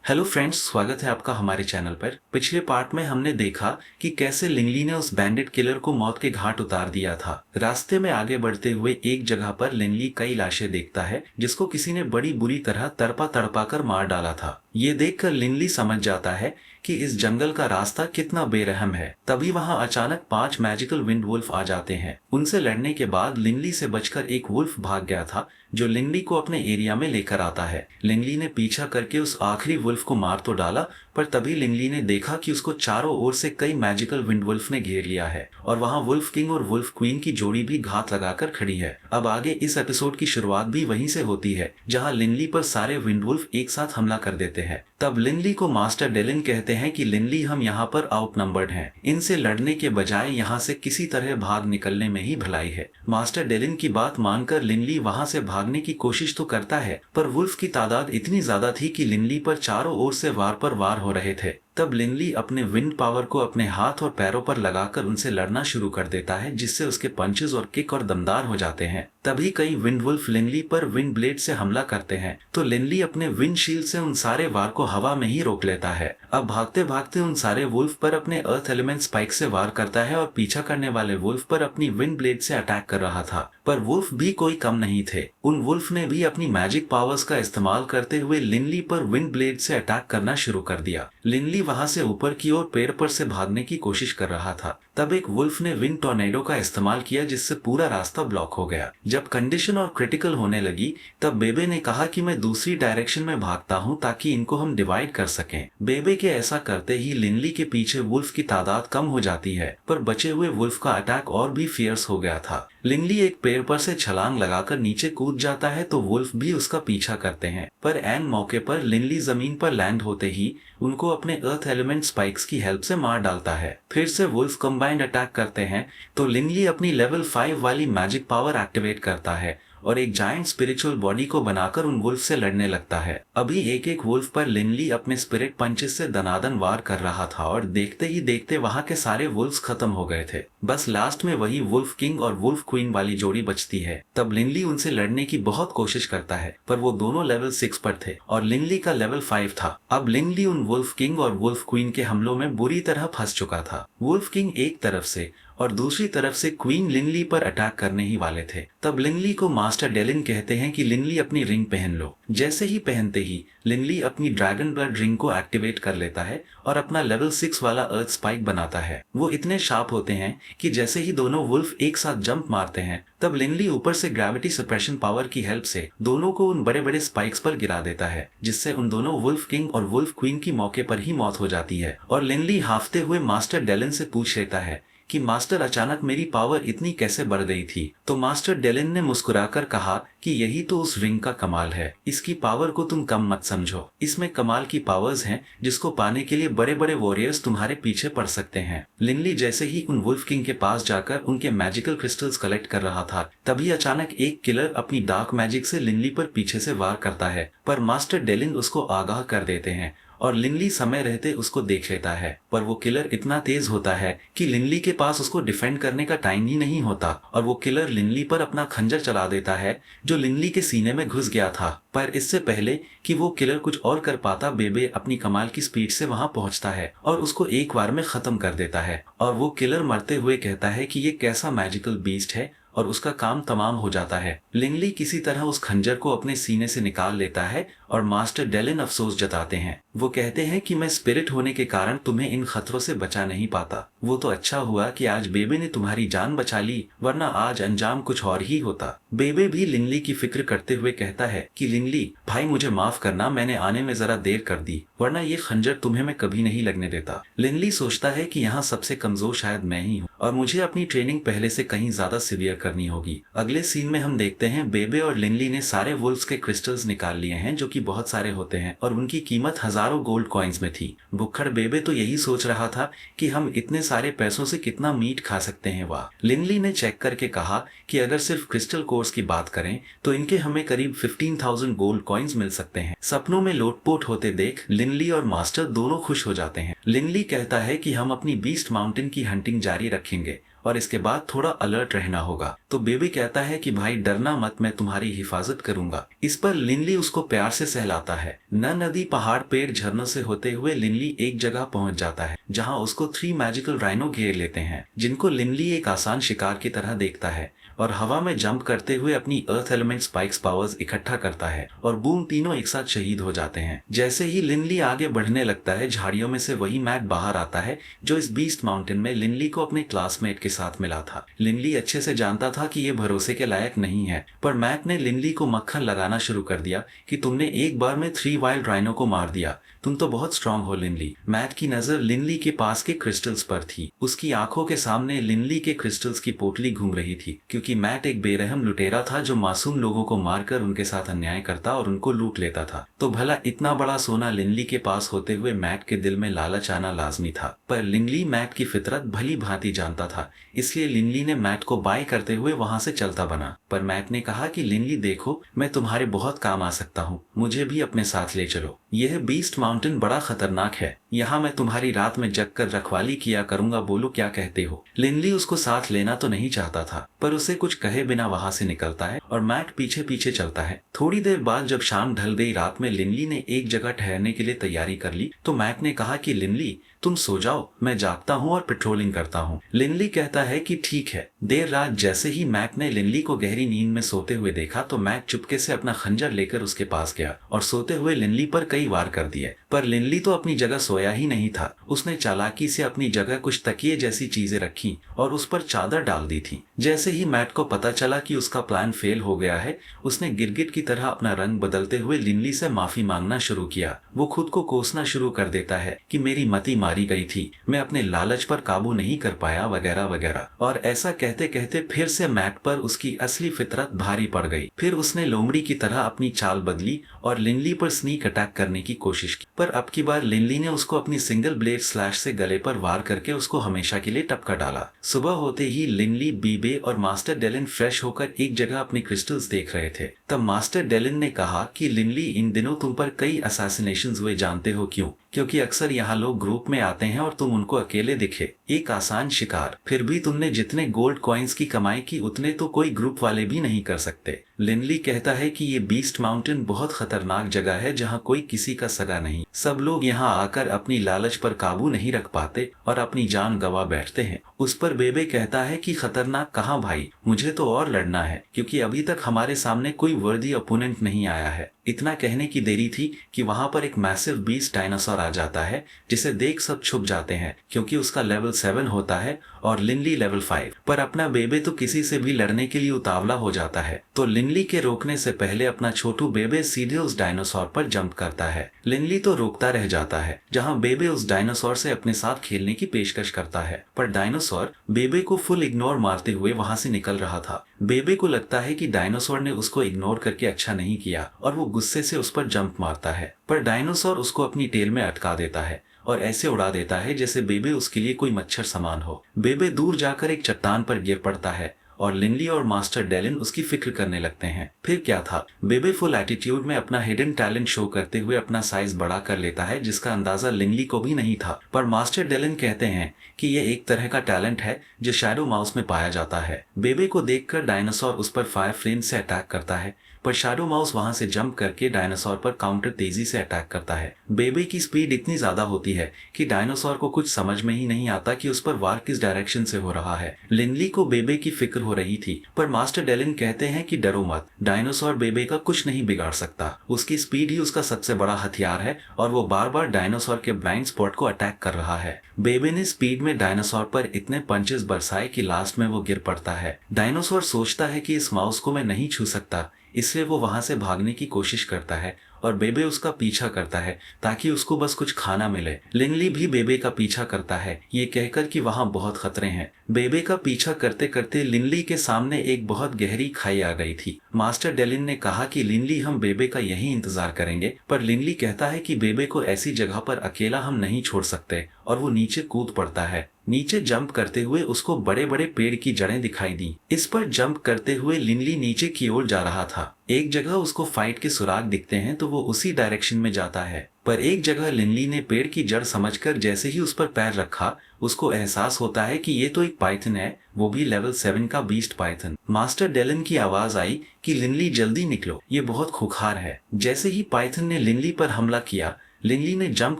Hello friends, स्वागत है आपका हमारे चैनल पर। पिछले पार्ट में हमने देखा कि कैसे लिंगली ने उस बैंडिट किलर को मौत के घाट उतार दिया था। रास्ते में आगे बढ़ते हुए एक जगह पर लिंगली कई लाशें देखता है जिसको किसी ने बड़ी बुरी तरह तड़पा तड़पा कर मार डाला था। ये देखकर लिंगली समझ जाता है कि इस जंगल का रास्ता कितना बेरहम है। तभी वहां अचानक 5 मैजिकल विंड वुल्फ आ जाते हैं। उनसे लड़ने के बाद लिंगली से बचकर एक वुल्फ भाग गया था जो लिंगली को अपने एरिया में लेकर आता है। लिंगली ने पीछा करके उस आखिरी वुल्फ को मार तो डाला, पर तभी लिंगली ने देखा कि उसको चारों ओर से कई मैजिकल विंड वुल्फ ने घेर लिया है और वहां वुल्फ किंग और वुल्फ क्वीन की जोड़ी भी घात लगाकर खड़ी है। अब आगे इस एपिसोड की शुरुआत भी वहीं से होती है जहां लिंगली पर सारे विंड वुल्फ एक साथ हमला कर देते हैं। तब लिंगली को मास्टर डेलिन कहते हैं कि लिंगली, हम यहाँ पर आउटनंबर्ड हैं। इनसे लड़ने के बजाय यहाँ से किसी तरह भाग निकलने में ही भलाई है। मास्टर डेलिन की बात मानकर लिंगली वहाँ से भागने की कोशिश तो करता है, पर वुल्फ की तादाद इतनी ज्यादा थी कि लिंगली पर चारों ओर से वार पर वार हो रहे थे। तब लिंगली अपने विंड पावर को अपने हाथ और पैरों पर लगाकर उनसे लड़ना शुरू कर देता है, जिससे उसके पंचेस और किक और दमदार हो जाते हैं। तभी कई विंड वुल्फ लिंगली पर विंड ब्लेड से हमला करते हैं, तो लिंगली अपने विंड शील्ड से उन सारे वार को हवा में ही रोक लेता है। अब भागते भागते उन सारे वुल्फ पर अपने अर्थ एलिमेंट स्पाइक से वार करता है और पीछा करने वाले वुल्फ पर अपनी विंड ब्लेड से अटैक कर रहा था। पर वुल्फ भी कोई कम नहीं थे। उन वुल्फ ने भी अपनी मैजिक पावर्स का इस्तेमाल करते हुए लिंगली पर विंड ब्लेड से अटैक करना शुरू कर दिया। लिंगली वहां से ऊपर की ओर पेड़ पर से भागने की कोशिश कर रहा था। तब एक वुल्फ ने विंड टॉर्नेडो का इस्तेमाल किया, जिससे पूरा रास्ता ब्लॉक हो गया। जब कंडीशन और क्रिटिकल होने लगी तब बेबे ने कहा कि मैं दूसरी डायरेक्शन में भागता हूं ताकि इनको हम डिवाइड कर सकें। बेबे के ऐसा करते ही लिंगली के पीछे वुल्फ की तादाद कम हो जाती है, पर बचे हुए वुल्फ का अटैक और भी फियर्स हो गया था। लिंगली एक पेड़ पर से छलांग लगाकर नीचे कूद जाता है तो वुल्फ भी उसका पीछा करते हैं, पर एन मौके पर लिंगली जमीन पर लैंड होते ही उनको अपने अर्थ एलिमेंट स्पाइक्स की हेल्प से मार डालता है। फिर से वुल्फ कंबाइंड अटैक करते हैं तो लिंगली अपनी लेवल 5 वाली मैजिक पावर एक्टिवेट करता है और एक जायंट स्पिरिचुअल बॉडी को बनाकर उन वुल्फ से लड़ने लगता है। अभी एक एक वुल्फ पर लिंगली अपने स्पिरिट पंचेस से दनादन वार कर रहा था और देखते ही देखते वहां के सारे वुल्फ्स खत्म हो गए थे। बस लास्ट में वही वुल्फ किंग और वुल्फ क्वीन वाली जोड़ी बचती है। तब लिंगली उनसे लड़ने की बहुत कोशिश करता है, पर वो दोनों लेवल 6 पर थे और लिंगली का लेवल 5 था। अब लिंगली उन वुल्फ किंग और वुल्फ क्वीन के हमलों में बुरी तरह फंस चुका था। वुल्फ किंग एक तरफ से और दूसरी तरफ से क्वीन लिंगली पर अटैक करने ही वाले थे। तब लिंगली को मास्टर डेलिन कहते हैं कि लिंगली अपनी रिंग पहन लो। जैसे ही पहनते ही लिंगली अपनी ड्रैगन ब्लड रिंग को एक्टिवेट कर लेता है और अपना लेवल 6 वाला अर्थ स्पाइक बनाता है। वो इतने शार्प होते हैं कि जैसे ही दोनों वुल्फ एक साथ जंप मारते हैं तब लिंगली ऊपर से ग्रेविटी सप्रेशन पावर की हेल्प से दोनों को उन बड़े बड़े स्पाइक्स पर गिरा देता है, जिससे उन दोनों वुल्फ किंग और वुल्फ क्वीन की मौके पर ही मौत हो जाती है। और लिंगली हाफते हुए मास्टर डेलिन से पूछ लेता है कि मास्टर, अचानक मेरी पावर इतनी कैसे बढ़ गई थी? तो मास्टर डेलिन ने मुस्कुराकर कहा कि यही तो उस रिंग का कमाल है। इसकी पावर को तुम कम मत समझो। इसमें कमाल की पावर्स हैं जिसको पाने के लिए बड़े बड़े वॉरियर्स तुम्हारे पीछे पड़ सकते हैं। लिंगली जैसे ही उन वुल्फ किंग के पास जाकर उनके मैजिकल क्रिस्टल्स कलेक्ट कर रहा था, तभी अचानक एक किलर अपनी डार्क मैजिक से लिंगली पर पीछे से वार करता है, पर मास्टर डेलिन उसको आगाह कर देते हैं और लिंगली समय रहते उसको देख लेता है। पर वो किलर इतना तेज होता है कि लिंगली के पास उसको डिफेंड करने का टाइम ही नहीं होता और वो किलर लिंगली पर अपना खंजर चला देता है जो लिंगली के सीने में घुस गया था। पर इससे पहले कि वो किलर कुछ और कर पाता, बेबे अपनी कमाल की स्पीड से वहां पहुंचता है और उसको एक बार में खत्म कर देता है। और वो किलर मरते हुए कहता है कि ये कैसा मैजिकल बीस्ट है और उसका काम तमाम हो जाता है। लिंगली किसी तरह उस खंजर को अपने सीने से निकाल लेता है और मास्टर डेलिन अफसोस जताते हैं। वो कहते हैं कि मैं स्पिरिट होने के कारण तुम्हें इन खतरों से बचा नहीं पाता। वो तो अच्छा हुआ कि आज बेबे ने तुम्हारी जान बचा ली, वरना आज अंजाम कुछ और ही होता। बेबे भी लिंगली की फिक्र करते हुए कहता है कि लिंगली भाई, मुझे माफ करना, मैंने आने में जरा देर कर दी, वरना ये खंजर तुम्हें मैं कभी नहीं लगने देता। लिंगली सोचता है कि यहाँ सबसे कमजोर शायद मैं ही हूँ और मुझे अपनी ट्रेनिंग पहले से कहीं ज्यादा सिवियर करनी होगी। अगले सीन में हम देखते हैं बेबे और लिंगली ने सारे वुल्फ्स के क्रिस्टल्स निकाल लिए हैं, जो कि बहुत सारे होते हैं और उनकी कीमत हजारों गोल्ड कॉइन्स में थी। भुक्खड़ बेबे तो यही सोच रहा था कि हम इतने सारे पैसों से कितना मीट खा सकते हैं। वाह। लिंगली ने चेक करके कहा कि अगर सिर्फ क्रिस्टल कोर्स की बात करें तो इनके हमें करीब 15,000 गोल्ड कॉइन्स मिल सकते हैं। सपनों में लोटपोट होते देख लिंगली और मास्टर दोनों खुश हो जाते हैं। लिंगली कहता है कि हम अपनी बीस्ट माउंटेन की हंटिंग जारी रखेंगे और इसके बाद थोड़ा अलर्ट रहना होगा। तो बेबे कहता है कि भाई डरना मत, मैं तुम्हारी हिफाजत करूंगा। इस पर लिनली उसको प्यार से सहलाता है। न नदी, पहाड़, पेड़, झरनों से होते हुए लिनली एक जगह पहुंच जाता है जहां उसको 3 मैजिकल राइनो घेर लेते हैं, जिनको लिनली एक आसान शिकार की तरह देखता है और हवा में जंप करते हुए अपनी अर्थ एलिमेंट स्पाइक्स पावर्स इकट्ठा करता है और बूम तीनों एक साथ शहीद हो जाते हैं। जैसे ही लिनली आगे बढ़ने लगता है, झाड़ियों में से वही मैट बाहर आता है जो इस बीस्ट माउंटेन में लिनली को अपने क्लासमेट के साथ मिला था। लिनली अच्छे से जानता था कि ये भरोसे के लायक नहीं है, पर मैट ने लिनली को मक्खन लगाना शुरू कर दिया कि तुमने एक बार में 3 वाइल्ड राइनो को मार दिया, तुम तो बहुत स्ट्रांग हो लिनली। मैट की नजर लिनली के पास के क्रिस्टल्स पर थी। उसकी आंखों के सामने लिनली के क्रिस्टल्स की पोटली घूम रही थी, क्योंकि मैट एक बेरहम लुटेरा था जो मासूम लोगों को मारकर उनके साथ अन्याय करता और उनको लूट लेता था। तो भला इतना बड़ा सोना लिनली के पास होते हुए मैट के दिल में लालच आना लाजमी था। पर लिनली मैट की फितरत भली भांति जानता था, इसलिए लिनली ने मैट को बाय करते हुए वहां से चलता बना। पर मैट ने कहा कि लिनली देखो, मैं तुम्हारे बहुत काम आ सकता हूँ, मुझे भी अपने साथ ले चलो। यह बीस्ट माउंटेन बड़ा खतरनाक है, यहाँ मैं तुम्हारी रात में जग कर रखवाली किया करूंगा, बोलो क्या कहते हो। लिनली उसको साथ लेना तो नहीं चाहता था, पर उसे कुछ कहे बिना वहां से निकलता है और मैट पीछे पीछे चलता है। थोड़ी देर बाद जब शाम ढल गई, रात में लिनली ने एक जगह ठहरने के लिए तैयारी कर ली, तो मैट ने कहा कि लिनली तुम सो जाओ, मैं जागता हूँ और पेट्रोलिंग करता हूँ। लिनली कहता है कि ठीक है। देर रात जैसे ही मैट ने लिनली को गहरी नींद में सोते हुए देखा, तो मैट चुपके से अपना खंजर लेकर उसके पास गया और सोते हुए लिनली पर कई वार कर दिए। पर लिनली तो अपनी जगह सोया ही नहीं था। उसने चालाकी से अपनी जगह कुछ तकिए जैसी चीजें रखी और उस पर चादर डाल दी थी। जैसे ही मैट को पता चला कि उसका प्लान फेल हो गया है, उसने गिरगिट की तरह अपना रंग बदलते हुए लिनली से माफी मांगना शुरू किया। वो खुद को कोसना शुरू कर देता है कि मेरी मति मारी गई थी, मैं अपने लालच पर काबू नहीं कर पाया, वगैरह वगैरह। और ऐसा कहते कहते फिर से मैट पर उसकी असली फितरत भारी पड़ गई। फिर उसने लोमड़ी की तरह अपनी चाल बदली और लिनली पर स्नीक अटैक करने की कोशिश की। पर अब की बार लिनली ने उसको अपनी सिंगल ब्लेड स्लैश से गले पर वार करके उसको हमेशा के लिए टपका डाला। सुबह होते ही लिनली, बीबे और मास्टर डेलिन फ्रेश होकर एक जगह अपने क्रिस्टल्स देख रहे थे। तब मास्टर डेलिन ने कहा कि लिनली, इन दिनों तुम पर कई असैसिनेशंस हुए, जानते हो क्यों? क्योंकि अक्सर यहाँ लोग ग्रुप में आते हैं और तुम उनको अकेले दिखे। एक आसान शिकार, फिर भी तुमने जितने गोल्ड कॉइन्स की कमाई की उतने तो कोई ग्रुप वाले भी नहीं कर सकते। लिनली कहता है कि ये बीस्ट माउंटेन बहुत खतरनाक जगह है जहाँ कोई किसी का सगा नहीं। सब लोग यहाँ आकर अपनी लालच पर काबू नहीं रख पाते और अपनी जान गंवा बैठते हैं। उस पर बेबे कहता है कि खतरनाक कहाँ भाई, मुझे तो और लड़ना है, क्योंकि अभी तक हमारे सामने कोई वर्दी ओपोनेंट नहीं आया है। इतना कहने की देरी थी कि वहां पर एक मैसिव बीस्ट डायनासोर आ जाता है, जिसे देख सब छुप जाते हैं क्योंकि उसका लेवल 7 होता है और लिनली लेवल 5। पर अपना बेबे तो किसी से भी लड़ने के लिए उतावला हो जाता है, तो लिनली के रोकने से पहले अपना छोटू बेबे सीधे उस डायनासोर पर जंप करता है। लिनली तो रोकता रह जाता है, जहां बेबे उस डायनासोर से अपने साथ खेलने की पेशकश करता है, पर डायनासोर बेबे को फुल इग्नोर मारते हुए वहां से निकल रहा था। बेबे को लगता है कि डायनासोर ने उसको इग्नोर करके अच्छा नहीं किया और वो गुस्से से उस पर जंप मारता है, पर डायनासोर उसको अपनी टेल में अटका देता है और ऐसे उड़ा देता है जैसे बेबे उसके लिए कोई मच्छर समान हो। बेबे दूर जाकर एक चट्टान पर गिर पड़ता है और लिनली और मास्टर डेलिन उसकी फिक्र करने लगते हैं। फिर क्या था, बेबे फुल एटीट्यूड में अपना हिडन टैलेंट शो करते हुए अपना साइज बड़ा कर लेता है, जिसका अंदाजा लिनली को भी नहीं था। पर मास्टर डेलिन कहते हैं कि यह एक तरह का टैलेंट है जो शैडो माउस में पाया जाता है। बेबे को देखकर डायनासोर उस पर फायर फ्लेम से अटैक करता है, पर शैडो माउस वहां से जंप करके डायनासोर पर काउंटर तेजी से अटैक करता है। बेबे की स्पीड इतनी ज्यादा होती है कि डायनासोर को कुछ समझ में ही नहीं आता कि उस पर वार किस डायरेक्शन से हो रहा है। लिनली को बेबे की फिक्र हो रही थी, पर मास्टर डेलिन कहते हैं कि डरो मत, डायनासोर बेबे का कुछ नहीं बिगाड़ सकता। उसकी स्पीड ही उसका सबसे बड़ा हथियार है और वो बार बार डायनासोर के ब्लाइंड स्पॉट को अटैक कर रहा है। बेबे ने स्पीड में डायनासोर पर इतने पंचेस बरसाए कि लास्ट में वो गिर पड़ता है। डायनासोर सोचता है कि इस माउस को मैं नहीं छू सकता, इसलिए वो वहां से भागने की कोशिश करता है और बेबे उसका पीछा करता है ताकि उसको बस कुछ खाना मिले। लिनली भी बेबे का पीछा करता है, ये कहकर कि वहां बहुत खतरे हैं। बेबे का पीछा करते करते लिनली के सामने एक बहुत गहरी खाई आ गई थी। मास्टर डेलिन ने कहा कि लिनली, हम बेबे का यही इंतजार करेंगे, पर लिनली कहता है कि बेबे को ऐसी जगह पर अकेला हम नहीं छोड़ सकते और वो नीचे कूद पड़ता है। नीचे जंप करते हुए उसको बड़े बड़े पेड़ की जड़ें दिखाई दी। इस पर जंप करते हुए लिनली नीचे की ओर जा रहा था। एक जगह उसको फाइट के सुराग दिखते हैं तो वो उसी डायरेक्शन में जाता है। पर एक जगह लिनली ने पेड़ की जड़ समझकर जैसे ही उस पर पैर रखा, उसको एहसास होता है कि ये तो एक पाइथन है, वो भी लेवल 7 का बीस्ट पाइथन। मास्टर डेलन की आवाज आई कि लिनली जल्दी निकलो, ये बहुत खूंखार है। जैसे ही पाइथन ने लिनली पर हमला किया, लिनली ने जंप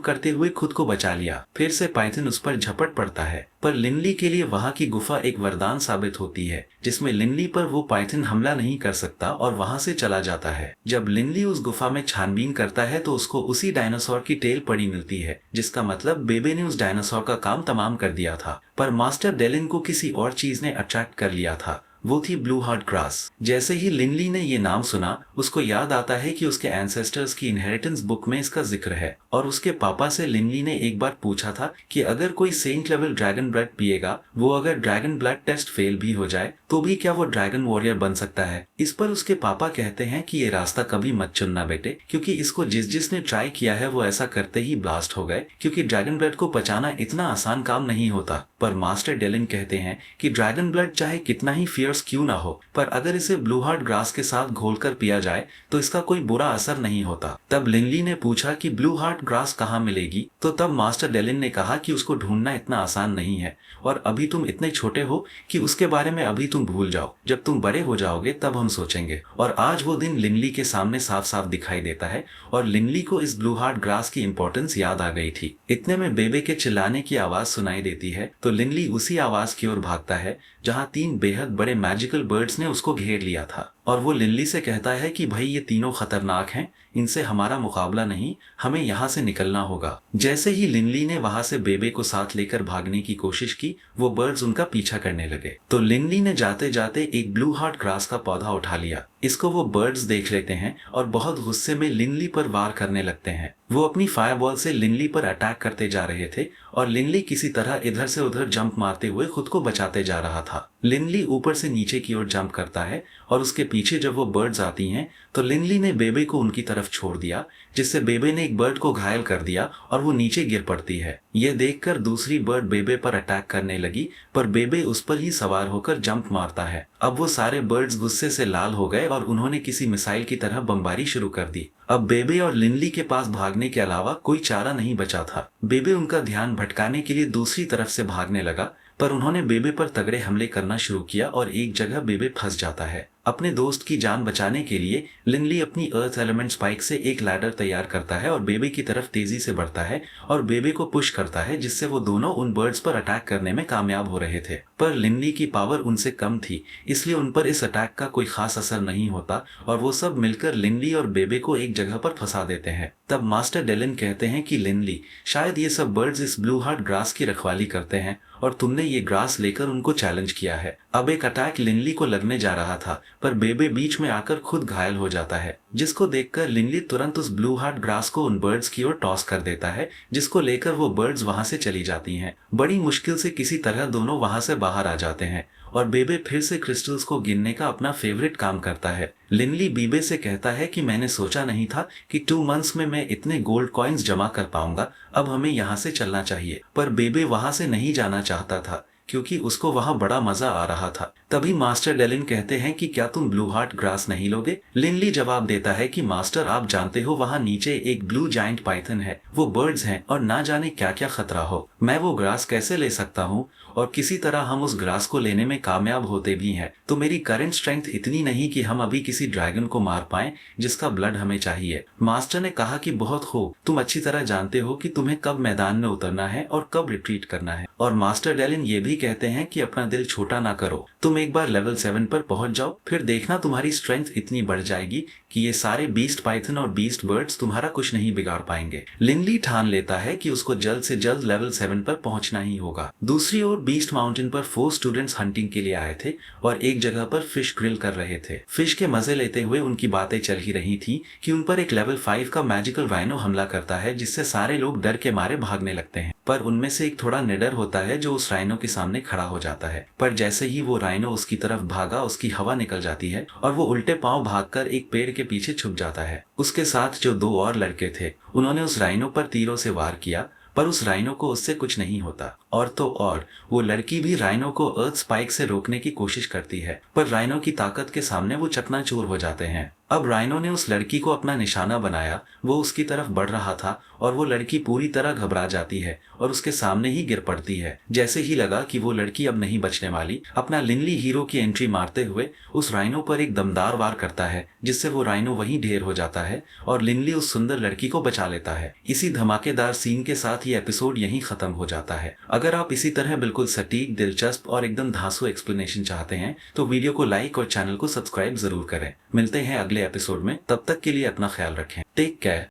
करते हुए खुद को बचा लिया। फिर से पाइथन उस पर झपट पड़ता है, पर लिनली के लिए वहां की गुफा एक वरदान साबित होती है, जिसमें लिनली पर वो पाइथन हमला नहीं कर सकता और वहां से चला जाता है। जब लिनली उस गुफा में छानबीन करता है तो उसको उसी डायनासोर की टेल पड़ी मिलती है, जिसका मतलब बेबे ने उस डायनासोर का काम तमाम कर दिया था। पर मास्टर डेलन को किसी और चीज ने अट्रैक्ट कर लिया था, वो थी ब्लू हार्ट ग्रास। जैसे ही लिनली ने ये नाम सुना, उसको याद आता है कि उसके एंसेस्टर्स की इनहेरिटेंस बुक में इसका जिक्र है, और उसके पापा से लिनली ने एक बार पूछा था कि अगर कोई सेंट लेवल ड्रैगन ब्लड पिएगा, वो अगर ड्रैगन ब्लड टेस्ट फेल भी हो जाए तो भी क्या वो ड्रैगन वॉरियर बन सकता है। इस पर उसके पापा कहते हैं कि ये रास्ता कभी मत चुनना बेटे, क्योंकि इसको जिसने ट्राई किया है वो ऐसा करते ही ब्लास्ट हो गए, क्योंकि ड्रैगन ब्लड को पचाना इतना आसान काम नहीं होता। पर मास्टर डेलन कहते हैं कि ड्रैगन ब्लड चाहे कितना ही फियर्स क्यों ना हो, पर अगर इसे ब्लू हार्ट ग्रास के साथ घोलकर पिया जाए तो इसका कोई बुरा असर नहीं होता। तब लिनली ने पूछा कि ब्लू हार्ट ग्रास कहाँ मिलेगी, तो तब मास्टर डेलन ने कहा कि उसको ढूंढना इतना आसान नहीं है, और अभी तुम इतने छोटे हो कि उसके बारे में अभी तुम भूल जाओ, जब तुम बड़े हो जाओगे तब हम सोचेंगे। और आज वो दिन लिनली के सामने साफ साफ दिखाई देता है, और लिनली को इस ब्लू हार्ट ग्रास की इंपॉर्टेंस याद आ गई थी। इतने में बेबे के चिल्लाने की आवाज सुनाई देती है, तो लिनली उसी आवाज की ओर भागता है जहां 3 बेहद बड़े मैजिकल बर्ड्स ने उसको घेर लिया था, और वो लिनली से कहता है कि भाई ये तीनों खतरनाक हैं, इनसे हमारा मुकाबला नहीं, हमें यहाँ से निकलना होगा। जैसे ही लिनली ने वहां से बेबे को साथ लेकर भागने की कोशिश की, वो बर्ड्स उनका पीछा करने लगे। तो लिनली ने जाते जाते एक ब्लू हार्ट ग्रास का पौधा उठा लिया। इसको वो बर्ड्स देख लेते हैं और बहुत गुस्से में लिनली पर वार करने लगते हैं। वो अपनी फायरबॉल से लिनली पर अटैक करते जा रहे थे, और लिनली किसी तरह इधर से उधर जंप मारते हुए खुद को बचाते जा रहा था। लिनली ऊपर से नीचे की ओर जंप करता है, और उसके पीछे जब वो बर्ड्स आती हैं तो लिनली ने बेबे को उनकी तरफ छोड़ दिया, जिससे बेबे ने एक बर्ड को घायल कर दिया और वो नीचे गिर पड़ती है। ये देखकर दूसरी बर्ड बेबे पर अटैक करने लगी, पर बेबे उस पर ही सवार होकर जंप मारता है। अब वो सारे बर्ड्स गुस्से से लाल हो गए और उन्होंने किसी मिसाइल की तरह बमबारी शुरू कर दी। अब बेबे और लिनली के पास भागने के अलावा कोई चारा नहीं बचा था। बेबे उनका ध्यान भटकाने के लिए दूसरी तरफ से भागने लगा, पर उन्होंने बेबे पर तगड़े हमले करना शुरू किया और एक जगह बेबे फंस जाता है। अपने दोस्त की जान बचाने के लिए लिनली अपनी अर्थ एलिमेंट स्पाइक से एक लैडर तैयार करता है और बेबे की तरफ तेजी से बढ़ता है और बेबे को पुश करता है, जिससे वो दोनों उन बर्ड्स पर अटैक करने में कामयाब हो रहे थे। पर लिनली की पावर उनसे कम थी, इसलिए उन पर इस अटैक का कोई खास असर नहीं होता और वो सब मिलकर लिनली और बेबे को एक जगह पर फंसा देते हैं। तब मास्टर डेलन कहते हैं कि लिनली, शायद ये सब बर्ड्स इस ब्लू हार्ट ग्रास की रखवाली करते हैं और तुमने ये ग्रास लेकर उनको चैलेंज किया है। अब एक अटैक लिनली को लगने जा रहा था, पर बेबे बीच में आकर खुद घायल हो जाता है, जिसको देखकर लिनली तुरंत उस ब्लू हार्ट ग्रास को उन बर्ड्स की ओर टॉस कर देता है, जिसको लेकर वो बर्ड्स वहां से चली जाती हैं। बड़ी मुश्किल से किसी तरह दोनों वहां से बाहर आ जाते हैं और बेबे फिर से क्रिस्टल्स को गिनने का अपना फेवरेट काम करता है। लिनली बेबे से कहता है कि मैंने सोचा नहीं था कि 2 मंथ्स में मैं इतने गोल्ड कॉइन्स जमा कर पाऊंगा, अब हमें यहाँ से चलना चाहिए। पर बेबे वहां से नहीं जाना चाहता था, क्योंकि उसको वहां बड़ा मजा आ रहा था। तभी मास्टर डेलिन कहते हैं कि क्या तुम ब्लू हार्ट ग्रास नहीं लोगे? लिनली जवाब देता है कि मास्टर, आप जानते हो वहां नीचे एक ब्लू जायंट पाइथन है, वो बर्ड्स हैं और ना जाने क्या क्या खतरा हो। मैं वो ग्रास कैसे ले सकता हूँ? और किसी तरह हम उस ग्रास को लेने में कामयाब होते भी हैं, तो मेरी करंट स्ट्रेंथ इतनी नहीं कि हम अभी किसी ड्रैगन को मार पाएं जिसका ब्लड हमें चाहिए। मास्टर ने कहा कि बहुत खूब, तुम अच्छी तरह जानते हो कि तुम्हें कब मैदान में उतरना है और कब रिट्रीट करना है। और मास्टर डेलिन ये भी कहते हैं कि अपना दिल छोटा ना करो, तुम एक बार लेवल 7 पर पहुंच जाओ, फिर देखना तुम्हारी स्ट्रेंथ इतनी बढ़ जाएगी कि ये सारे बीस्ट पाइथन और बीस्ट बर्ड्स तुम्हारा कुछ नहीं बिगाड़ पाएंगे। लिनली ठान लेता है कि उसको जल्द से जल्द लेवल 7 पर पहुंचना ही होगा। दूसरी ओर बीस्ट माउंटेन पर 4 स्टूडेंट्स हंटिंग के लिए आए थे और एक जगह पर फिश ग्रिल कर रहे थे। फिश के मजे लेते हुए उनकी बातें चल ही रही थी कि उन पर एक लेवल 5 का मैजिकल राइनो हमला करता है, जिससे सारे लोग डर के मारे भागने लगते हैं। पर उनमें से एक थोड़ा निडर होता है जो उस राइनो के सामने खड़ा हो जाता है, पर जैसे ही वो राइनो उसकी तरफ भागा, उसकी हवा निकल जाती है और वो उल्टे पांव भागकर एक पेड़ के पीछे छुप जाता है। उसके साथ जो 2 और लड़के थे, उन्होंने उस राइनो पर तीरों से वार किया, पर उस राइनो को उससे कुछ नहीं होता। और तो और वो लड़की भी राइनो को अर्थ स्पाइक से रोकने की कोशिश करती है, पर राइनो की ताकत के सामने वो चकनाचूर हो जाते हैं। अब राइनो ने उस लड़की को अपना निशाना बनाया, वो उसकी तरफ बढ़ रहा था और वो लड़की पूरी तरह घबरा जाती है और उसके सामने ही गिर पड़ती है। जैसे ही लगा कि वो लड़की अब नहीं बचने वाली, अपना लिनली हीरो की एंट्री मारते हुए उस राइनो पर एक दमदार वार करता है, जिससे वो राइनो वहीं ढेर हो जाता है और लिनली उस सुंदर लड़की को बचा लेता है। इसी धमाकेदार सीन के साथ ये एपिसोड यहीं खत्म हो जाता है। अगर आप इसी तरह बिल्कुल सटीक, दिलचस्प और एकदम धांसू एक्सप्लेनेशन चाहते हैं तो वीडियो को लाइक और चैनल को सब्सक्राइब जरूर करें। मिलते हैं अगले एपिसोड में, तब तक के लिए अपना ख्याल रखें। Take care.